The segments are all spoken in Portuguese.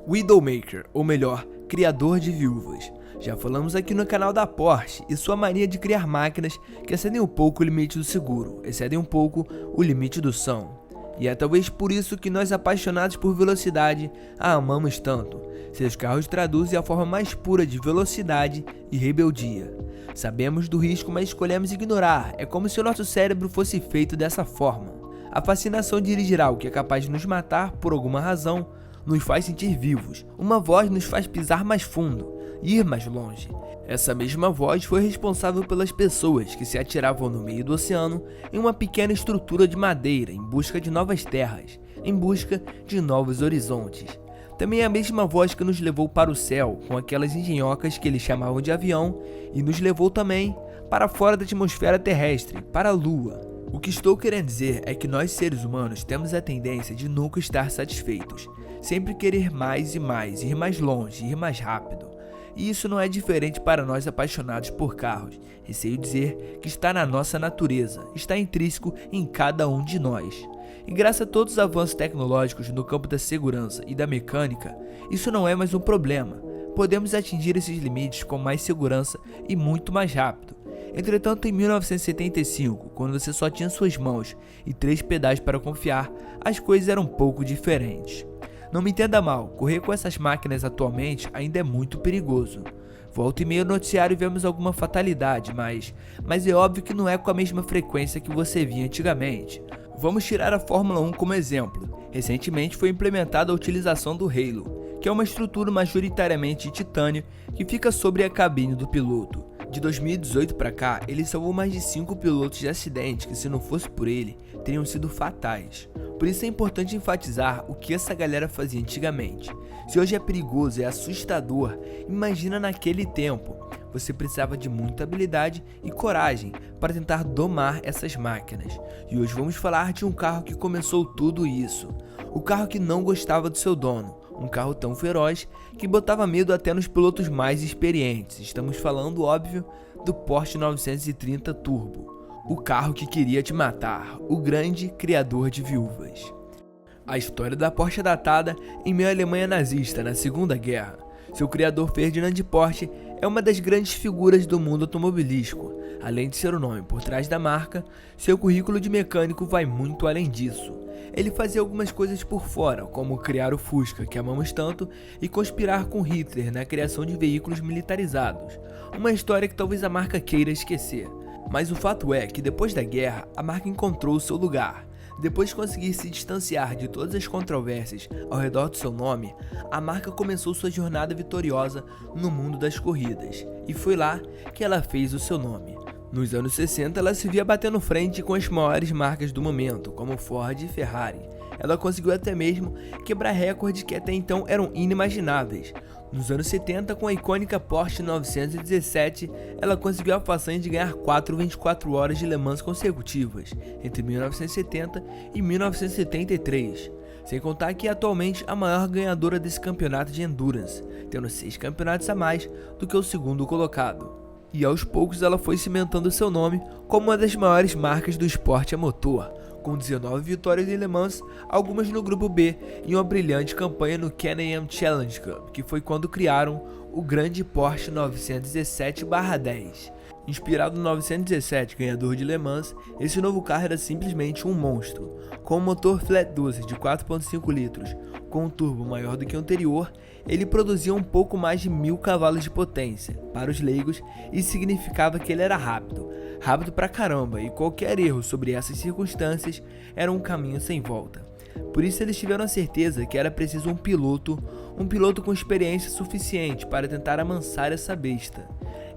Widowmaker, ou melhor, criador de viúvas. Já falamos aqui no canal da Porsche e sua mania de criar máquinas que excedem um pouco o limite do seguro, excedem um pouco o limite do som. E é talvez por isso que nós apaixonados por velocidade a amamos tanto. Seus carros traduzem a forma mais pura de velocidade e rebeldia. Sabemos do risco, mas escolhemos ignorar, é como se o nosso cérebro fosse feito dessa forma. A fascinação de dirigir algo que é capaz de nos matar por alguma razão nos faz sentir vivos, uma voz nos faz pisar mais fundo e ir mais longe. Essa mesma voz foi responsável pelas pessoas que se atiravam no meio do oceano em uma pequena estrutura de madeira em busca de novas terras, em busca de novos horizontes. Também é a mesma voz que nos levou para o céu com aquelas engenhocas que eles chamavam de avião e nos levou também para fora da atmosfera terrestre, para a Lua. O que estou querendo dizer é que nós seres humanos temos a tendência de nunca estar satisfeitos, sempre querer mais e mais, ir mais longe, ir mais rápido. E isso não é diferente para nós apaixonados por carros. Receio dizer que está na nossa natureza, está intrínseco em cada um de nós. E graças a todos os avanços tecnológicos no campo da segurança e da mecânica, isso não é mais um problema. Podemos atingir esses limites com mais segurança e muito mais rápido. Entretanto, em 1975, quando você só tinha suas mãos e 3 pedais para confiar, as coisas eram um pouco diferentes. Não me entenda mal, correr com essas máquinas atualmente ainda é muito perigoso. Volta e meia no noticiário vemos alguma fatalidade, mas é óbvio que não é com a mesma frequência que você via antigamente. Vamos tirar a Fórmula 1 como exemplo. Recentemente foi implementada a utilização do Halo, que é uma estrutura majoritariamente de titânio que fica sobre a cabine do piloto. De 2018 para cá, ele salvou mais de 5 pilotos de acidentes que, se não fosse por ele, teriam sido fatais. Por isso é importante enfatizar o que essa galera fazia antigamente. Se hoje é perigoso e assustador, imagina naquele tempo. Você precisava de muita habilidade e coragem para tentar domar essas máquinas. E hoje vamos falar de um carro que começou tudo isso. O carro que não gostava do seu dono. Um carro tão feroz que botava medo até nos pilotos mais experientes. Estamos falando, óbvio, do Porsche 930 Turbo. O carro que queria te matar, o grande criador de viúvas. A história da Porsche é datada em meio à Alemanha nazista na Segunda Guerra. Seu criador Ferdinand Porsche é uma das grandes figuras do mundo automobilístico. Além de ser o nome por trás da marca, seu currículo de mecânico vai muito além disso. Ele fazia algumas coisas por fora, como criar o Fusca, que amamos tanto, e conspirar com Hitler na criação de veículos militarizados. Uma história que talvez a marca queira esquecer. Mas o fato é que depois da guerra, a marca encontrou o seu lugar. Depois de conseguir se distanciar de todas as controvérsias ao redor do seu nome, a marca começou sua jornada vitoriosa no mundo das corridas. E foi lá que ela fez o seu nome. Nos anos 60, ela se via batendo frente com as maiores marcas do momento, como Ford e Ferrari. Ela conseguiu até mesmo quebrar recordes que até então eram inimagináveis. Nos anos 70, com a icônica Porsche 917, ela conseguiu a façanha de ganhar 24 horas de Le Mans consecutivas, entre 1970 e 1973. Sem contar que é atualmente a maior ganhadora desse campeonato de Endurance, tendo 6 campeonatos a mais do que o segundo colocado. E aos poucos ela foi cimentando seu nome como uma das maiores marcas do esporte a motor, com 19 vitórias em Le Mans, algumas no grupo B, e uma brilhante campanha no Can-Am Challenge Cup, que foi quando criaram o grande Porsche 917/10. Inspirado no 917, ganhador de Le Mans, esse novo carro era simplesmente um monstro. Com um motor flat 12 de 4.5 litros, com um turbo maior do que o anterior, ele produzia um pouco mais de 1000 cavalos de potência. Para os leigos, isso significava que ele era rápido pra caramba, e qualquer erro sobre essas circunstâncias era um caminho sem volta. Por isso eles tiveram a certeza que era preciso um piloto com experiência suficiente para tentar amansar essa besta.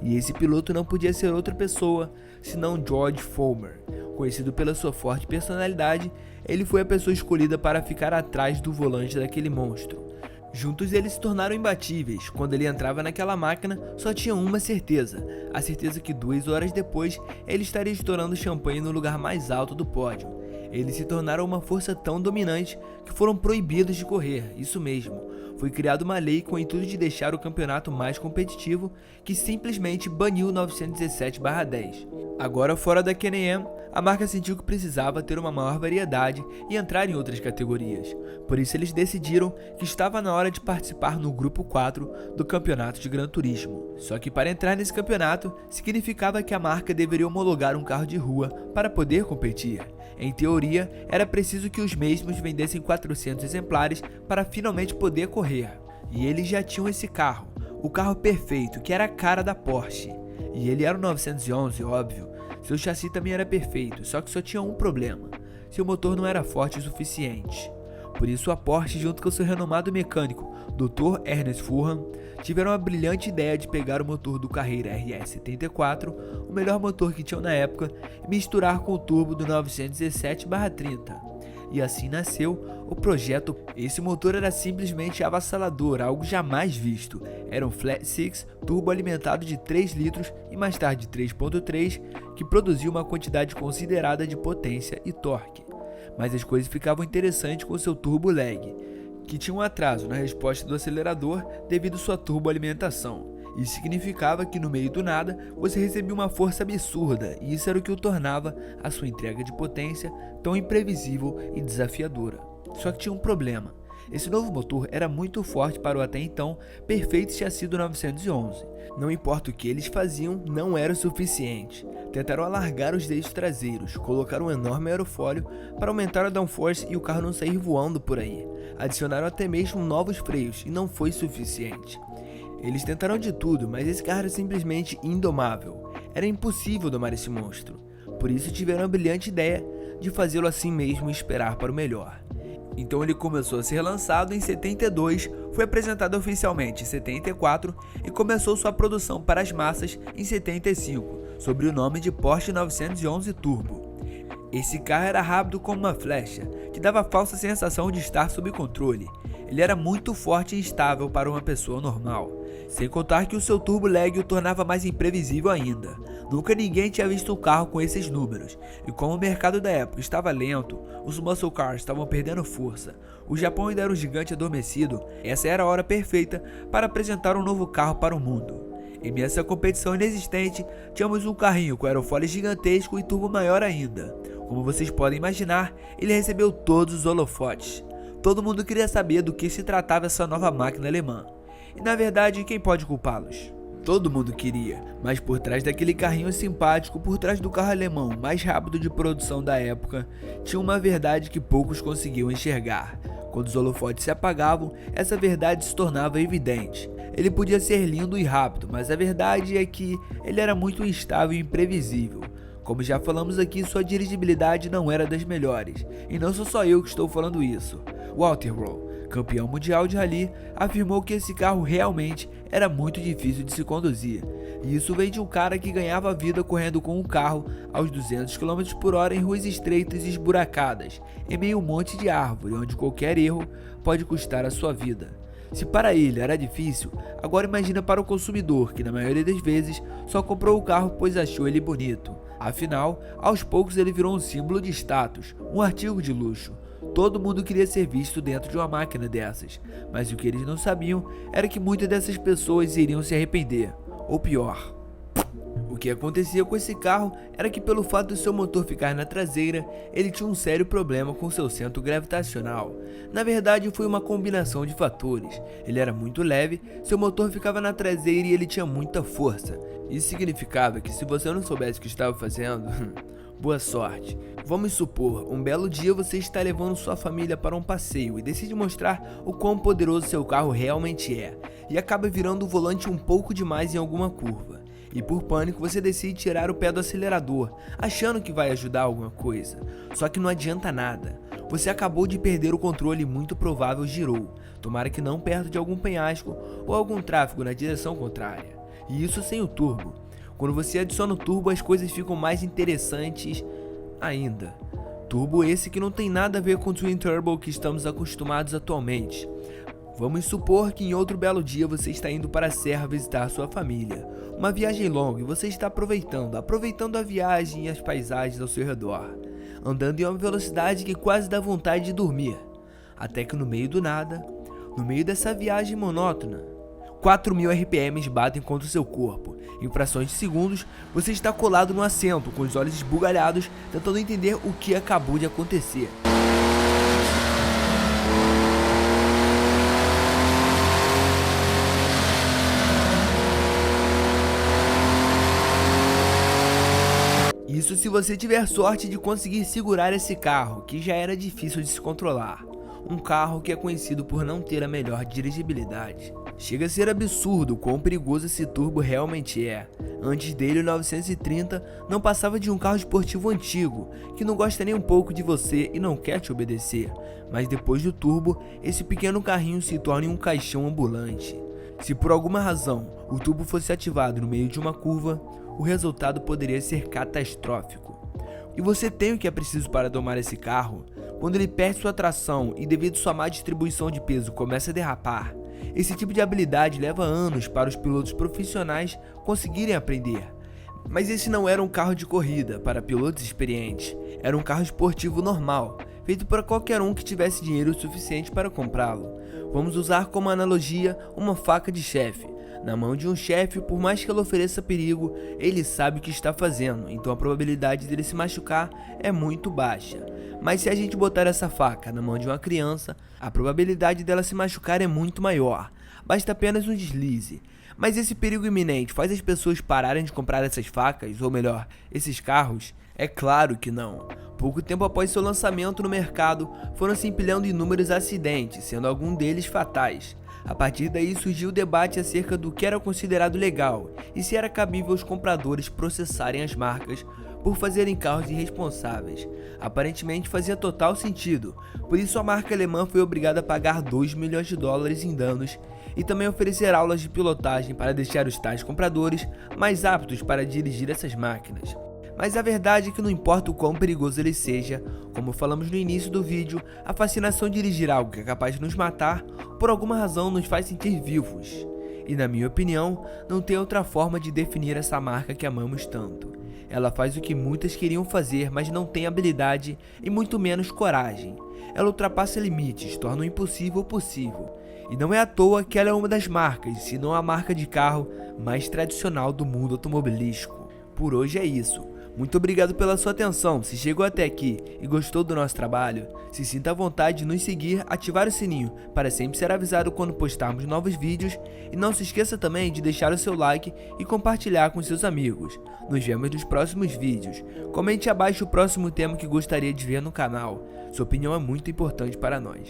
E esse piloto não podia ser outra pessoa senão George Foreman. Conhecido pela sua forte personalidade, ele foi a pessoa escolhida para ficar atrás do volante daquele monstro. Juntos eles se tornaram imbatíveis. Quando ele entrava naquela máquina, só tinha uma certeza. A certeza que 2 horas depois, ele estaria estourando champanhe no lugar mais alto do pódio. Eles se tornaram uma força tão dominante que foram proibidos de correr, isso mesmo. Foi criada uma lei com o intuito de deixar o campeonato mais competitivo, que simplesmente baniu o 917/10. Agora fora da Can-Am, a marca sentiu que precisava ter uma maior variedade e entrar em outras categorias. Por isso eles decidiram que estava na hora de participar no grupo 4 do campeonato de Gran Turismo. Só que para entrar nesse campeonato, significava que a marca deveria homologar um carro de rua para poder competir. Em teoria, era preciso que os mesmos vendessem 400 exemplares para finalmente poder correr. E eles já tinham esse carro, o carro perfeito, que era a cara da Porsche. E ele era o 911, óbvio. Seu chassi também era perfeito, só que só tinha um problema: seu motor não era forte o suficiente. Por isso a Porsche, junto com seu renomado mecânico, Dr. Ernest Fulham, tiveram a brilhante ideia de pegar o motor do Carrera RS74, o melhor motor que tinham na época, e misturar com o turbo do 917/30. E assim nasceu o projeto. Esse motor era simplesmente avassalador, algo jamais visto. Era um Flat Six turbo alimentado de 3 litros e mais tarde 3.3, que produzia uma quantidade considerada de potência e torque. Mas as coisas ficavam interessantes com seu turbo lag, que tinha um atraso na resposta do acelerador devido à sua turboalimentação. Isso significava que no meio do nada você recebia uma força absurda, e isso era o que o tornava a sua entrega de potência tão imprevisível e desafiadora. Só que tinha um problema: esse novo motor era muito forte para o até então perfeito chassi do 911. Não importa o que eles faziam, não era o suficiente. Tentaram alargar os eixos traseiros, colocaram um enorme aerofólio para aumentar a downforce e o carro não sair voando por aí. Adicionaram até mesmo novos freios e não foi suficiente. Eles tentaram de tudo, mas esse carro era simplesmente indomável. Era impossível domar esse monstro. Por isso tiveram a brilhante ideia de fazê-lo assim mesmo e esperar para o melhor. Então ele começou a ser lançado em 72, foi apresentado oficialmente em 74 e começou sua produção para as massas em 75, sob o nome de Porsche 911 Turbo. Esse carro era rápido como uma flecha, que dava a falsa sensação de estar sob controle. Ele era muito forte e estável para uma pessoa normal, sem contar que o seu turbo lag o tornava mais imprevisível ainda. Nunca ninguém tinha visto um carro com esses números, e como o mercado da época estava lento, os muscle cars estavam perdendo força, o Japão ainda era um gigante adormecido, essa era a hora perfeita para apresentar um novo carro para o mundo. Em meio a essa competição inexistente, tínhamos um carrinho com aerofólio gigantesco e turbo maior ainda. Como vocês podem imaginar, ele recebeu todos os holofotes. Todo mundo queria saber do que se tratava essa nova máquina alemã. E na verdade, quem pode culpá-los? Todo mundo queria, mas por trás daquele carrinho simpático, por trás do carro alemão mais rápido de produção da época, tinha uma verdade que poucos conseguiam enxergar. Quando os holofotes se apagavam, essa verdade se tornava evidente. Ele podia ser lindo e rápido, mas a verdade é que ele era muito instável e imprevisível. Como já falamos aqui, sua dirigibilidade não era das melhores, e não sou só eu que estou falando isso. Walter Rowe, campeão mundial de rally, afirmou que esse carro realmente era muito difícil de se conduzir, e isso vem de um cara que ganhava vida correndo com um carro aos 200 km por hora em ruas estreitas e esburacadas, em meio a um monte de árvore, onde qualquer erro pode custar a sua vida. Se para ele era difícil, agora imagina para o consumidor, que na maioria das vezes só comprou o carro pois achou ele bonito. Afinal, aos poucos ele virou um símbolo de status, um artigo de luxo. Todo mundo queria ser visto dentro de uma máquina dessas, mas o que eles não sabiam era que muitas dessas pessoas iriam se arrepender, ou pior. O que acontecia com esse carro era que, pelo fato do seu motor ficar na traseira, ele tinha um sério problema com seu centro gravitacional. Na verdade, foi uma combinação de fatores. Ele era muito leve, seu motor ficava na traseira e ele tinha muita força. Isso significava que, se você não soubesse o que estava fazendo, boa sorte. Vamos supor, um belo dia você está levando sua família para um passeio e decide mostrar o quão poderoso seu carro realmente é, e acaba virando o volante um pouco demais em alguma curva. E por pânico você decide tirar o pé do acelerador, achando que vai ajudar alguma coisa. Só que não adianta nada. Você acabou de perder o controle e muito provável girou, tomara que não perto de algum penhasco ou algum tráfego na direção contrária. E isso sem o turbo. Quando você adiciona o turbo, as coisas ficam mais interessantes ainda. Turbo esse que não tem nada a ver com o Twin Turbo que estamos acostumados atualmente. Vamos supor que em outro belo dia você está indo para a serra visitar sua família. Uma viagem longa e você está aproveitando a viagem e as paisagens ao seu redor, andando em uma velocidade que quase dá vontade de dormir. Até que no meio do nada, no meio dessa viagem monótona, 4.000 RPMs batem contra o seu corpo. Em frações de segundos, você está colado no assento, com os olhos esbugalhados, tentando entender o que acabou de acontecer. Isso se você tiver sorte de conseguir segurar esse carro, que já era difícil de se controlar. Um carro que é conhecido por não ter a melhor dirigibilidade. Chega a ser absurdo quão perigoso esse turbo realmente é. Antes dele, o 930 não passava de um carro esportivo antigo, que não gosta nem um pouco de você e não quer te obedecer. Mas depois do turbo, esse pequeno carrinho se torna um caixão ambulante. Se por alguma razão o turbo fosse ativado no meio de uma curva, o resultado poderia ser catastrófico. E você tem o que é preciso para domar esse carro? Quando ele perde sua tração e devido sua má distribuição de peso começa a derrapar. Esse tipo de habilidade leva anos para os pilotos profissionais conseguirem aprender. Mas esse não era um carro de corrida para pilotos experientes, era um carro esportivo normal, feito para qualquer um que tivesse dinheiro suficiente para comprá-lo. Vamos usar como analogia uma faca de chefe. Na mão de um chefe, por mais que ela ofereça perigo, ele sabe o que está fazendo, então a probabilidade dele se machucar é muito baixa. Mas se a gente botar essa faca na mão de uma criança, a probabilidade dela se machucar é muito maior, basta apenas um deslize. Mas esse perigo iminente faz as pessoas pararem de comprar essas facas, ou melhor, esses carros? É claro que não. Pouco tempo após seu lançamento no mercado, foram se empilhando inúmeros acidentes, sendo alguns deles fatais. A partir daí surgiu o debate acerca do que era considerado legal e se era cabível os compradores processarem as marcas por fazerem carros irresponsáveis. Aparentemente fazia total sentido, por isso a marca alemã foi obrigada a pagar 2 milhões de dólares em danos e também oferecer aulas de pilotagem para deixar os tais compradores mais aptos para dirigir essas máquinas. Mas a verdade é que não importa o quão perigoso ele seja, como falamos no início do vídeo, a fascinação de dirigir algo que é capaz de nos matar, por alguma razão nos faz sentir vivos. E na minha opinião, não tem outra forma de definir essa marca que amamos tanto. Ela faz o que muitas queriam fazer, mas não tem habilidade e muito menos coragem. Ela ultrapassa limites, torna o impossível possível. E não é à toa que ela é uma das marcas, se não a marca de carro mais tradicional do mundo automobilístico. Por hoje é isso. Muito obrigado pela sua atenção. Se chegou até aqui e gostou do nosso trabalho, se sinta à vontade de nos seguir, ativar o sininho para sempre ser avisado quando postarmos novos vídeos e não se esqueça também de deixar o seu like e compartilhar com seus amigos. Nos vemos nos próximos vídeos. Comente abaixo o próximo tema que gostaria de ver no canal. Sua opinião é muito importante para nós.